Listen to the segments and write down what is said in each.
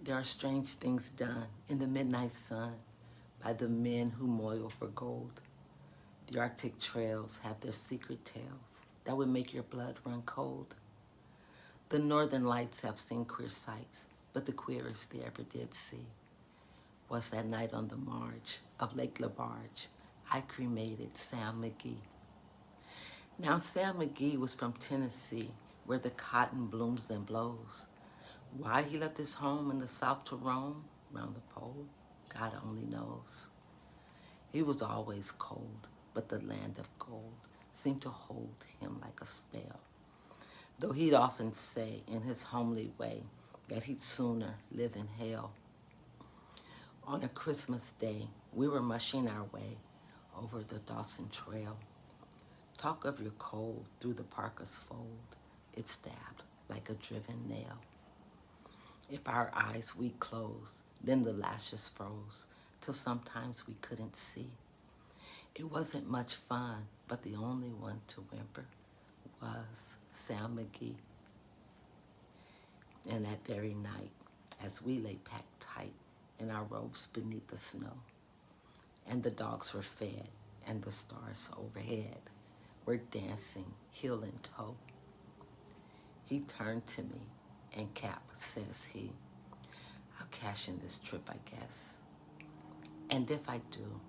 There are strange things done in the midnight sun by the men who moil for gold. The Arctic trails have their secret tales that would make your blood run cold. The northern lights have seen queer sights, but the queerest they ever did see was that night on the marge of Lake LaBarge. I cremated Sam McGee. Now, Sam McGee was from Tennessee, where the cotton blooms and blows. Why he left his home in the South to roam round the pole, God only knows. He was always cold, but the land of gold seemed to hold him like a spell. Though he'd often say in his homely way that he'd sooner live in hell. On a Christmas day, we were mushing our way over the Dawson Trail. Talk of your cold through the parka's fold, it stabbed like a driven nail. If our eyes we closed, then the lashes froze, till sometimes we couldn't see. It wasn't much fun, but the only one to whimper was Sam McGee. And that very night, as we lay packed tight in our robes beneath the snow, and the dogs were fed, and the stars overhead were dancing heel and toe, he turned to me, and Cap, says he, I'll cash in this trip, I guess. And if I do,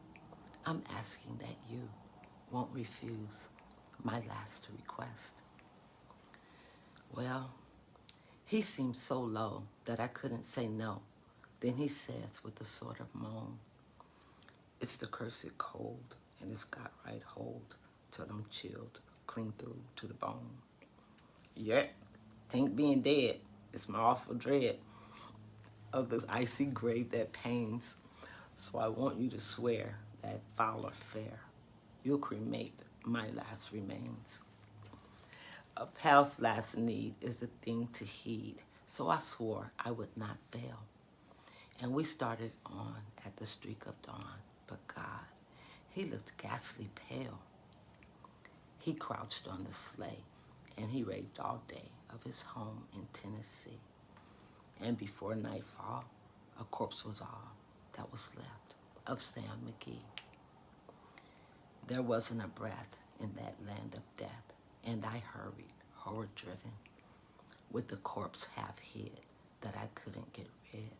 I'm asking that you won't refuse my last request. Well, he seemed so low that I couldn't say no. Then he says with a sort of moan, it's the cursed cold, and it's got right hold till I'm chilled clean through to the bone. Yet, think being dead is my awful dread of the icy grave that pains. So I want you to swear that foul or fair, you'll cremate my last remains. A pal's last need is the thing to heed, so I swore I would not fail. And we started on at the streak of dawn, but God, he looked ghastly pale. He crouched on the sleigh, and he raved all day of his home in Tennessee. And before nightfall, a corpse was all that was left of Sam McGee. There wasn't a breath in that land of death, and I hurried, horror-driven, with the corpse half hid that I couldn't get rid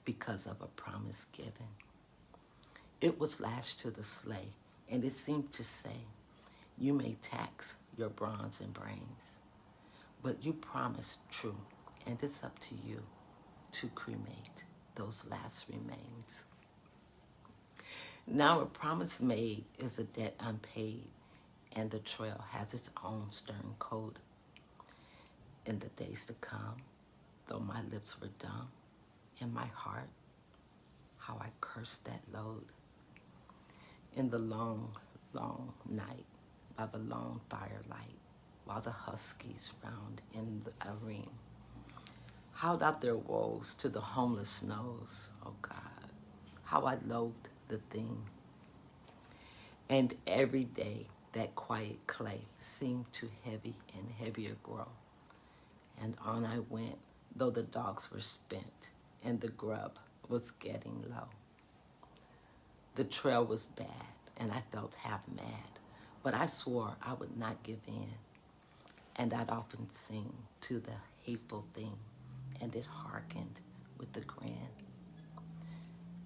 because of a promise given. It was lashed to the sleigh, and it seemed to say, you may tax your bronze and brains, but you promised true, and it's up to you to cremate those last remains. Now a promise made is a debt unpaid, and the trail has its own stern code. In the days to come, though my lips were dumb, in my heart, how I cursed that load. In the long, long night, by the long firelight, while the huskies round in a ring howled out their woes to the homeless snows. Oh God, how I loathed the thing. And every day that quiet clay seemed too heavy and heavier grow. And on I went, though the dogs were spent and the grub was getting low. The trail was bad, and I felt half mad, but I swore I would not give in. And I'd often sing to the hateful thing, and it hearkened with a grin.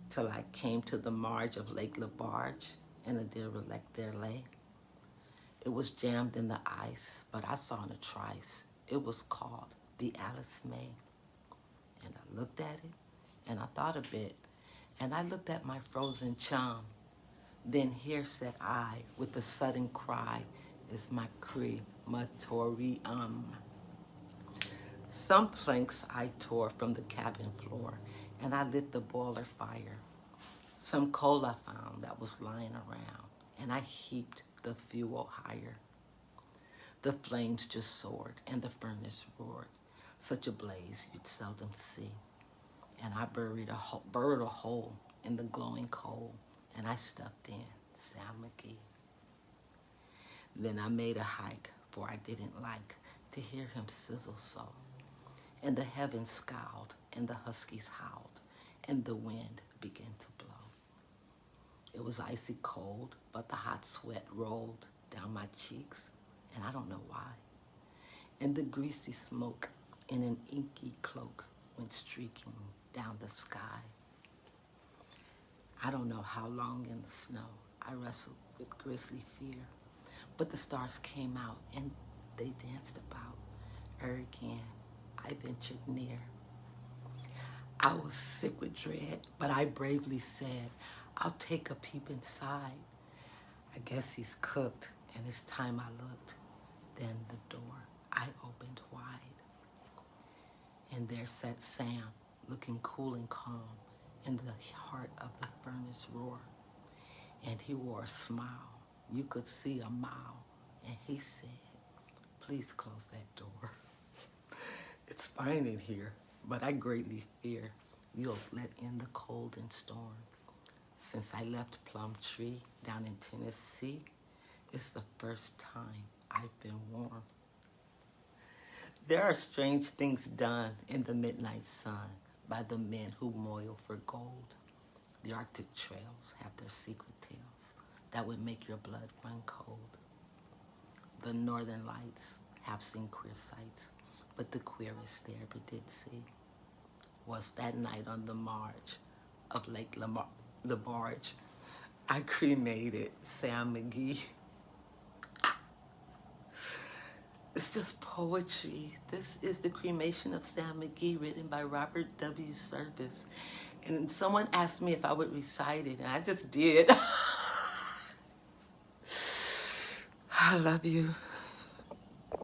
Till I came to the marge of Lake LaBarge, and a derelict there lay. It was jammed in the ice, but I saw in a trice, it was called the Alice May. And I looked at it, and I thought a bit, and I looked at my frozen chum. Then here said I, with a sudden cry, is my crematorium. Some planks I tore from the cabin floor, and I lit the boiler fire. Some coal I found that was lying around, and I heaped the fuel higher. The flames just soared, and the furnace roared, such a blaze you'd seldom see. And I burrowed a hole in the glowing coal, and I stuffed in Sam McGee. Then I made a hike, for I didn't like to hear him sizzle so. and the heavens scowled, and the huskies howled, and the wind began to blow. It was icy cold, but the hot sweat rolled down my cheeks, and I don't know why. And the greasy smoke in an inky cloak went streaking down the sky. I don't know how long in the snow I wrestled with grisly fear, but the stars came out and they danced about. Again, I ventured near. I was sick with dread, but I bravely said, I'll take a peep inside. I guess he's cooked, and it's time I looked. Then the door I opened wide. And there sat Sam, looking cool and calm in the heart of the furnace roar. And he wore a smile. You could see a mile. And he said, please close that door. It's fine in here, but I greatly fear you'll let in the cold and storm. Since I left Plumtree down in Tennessee, it's the first time I've been warm. There are strange things done in the midnight sun by the men who moil for gold. The Arctic trails have their secret tales that would make your blood run cold. The northern lights have seen queer sights, but the queerest they ever did see was that night on the marge of Lake LaBarge. I cremated Sam McGee. It's just poetry. This is the Cremation of Sam McGee, written by Robert W. Service. And someone asked me if I would recite it, and I just did. I love you.